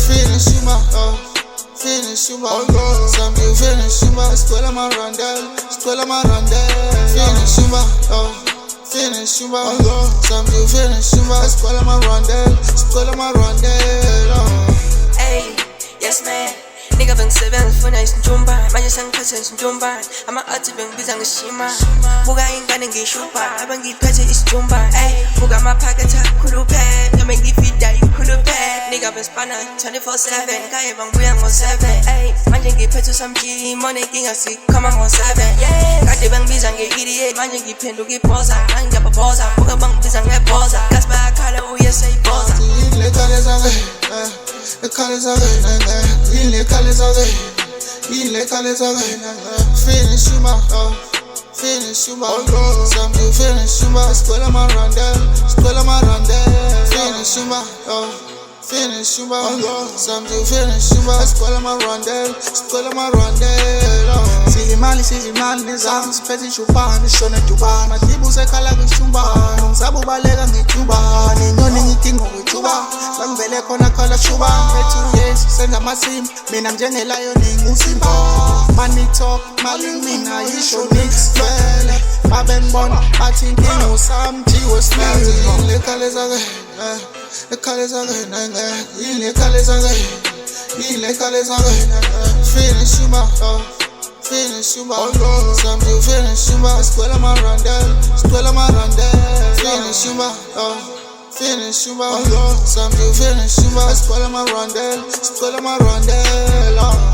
Finish you ma, finish you ma. Some you finish you ma. Scuola ma rondel, scuola ma rondel. Finish you ma, finish you ma. Some you finish you ma. Scuola ma rondel. Hey, yes man. Nigga bang seven funa is njomba manje sangiphethe njomba ama-athi bengibiza ngishima buka ingane ngishupa abangiphethe isijumba ey buka amaphakethe akhuluphe noma ngifida ikhuluphe nigga besipana 24/7 kaye bangibuya ngo-7 ey manje ngiphethe usamjimo nenkinga sikhama ngo-7 kade bangibiza nge-idiot manje ngiphenduka iphoza manje ngiyababhoza buka bangibiza ngebhoza kasi bayakhala uye seyibhoza Finish you ma, finish you ma. Some you finish you ma. Scuola ma rondel, scuola ma rondel. Finish you ma, finish you ma. Some you finish you ma. Scuola ma rondel, scuola ma rondel. Sizimali nezami siphethe iJubhane shone Dubai madibu sekhala kwishumba ngisabe ubaleka ngejuba nenyoni ngidinga ukwejuba bangivele khona khala shuba mfethu Yeirs senza amasimba mina njengelion ngusimba money talk mali mina yisho nix vele babengibona bathi inkinga usamjiwe smile finish you ma. Finish you ma, some you finish you ma. Scuola ma rondel, scuola ma rondel. Finish you ma, finish you ma. Some you finish you ma. Scuola ma rondel, scuola ma rondel.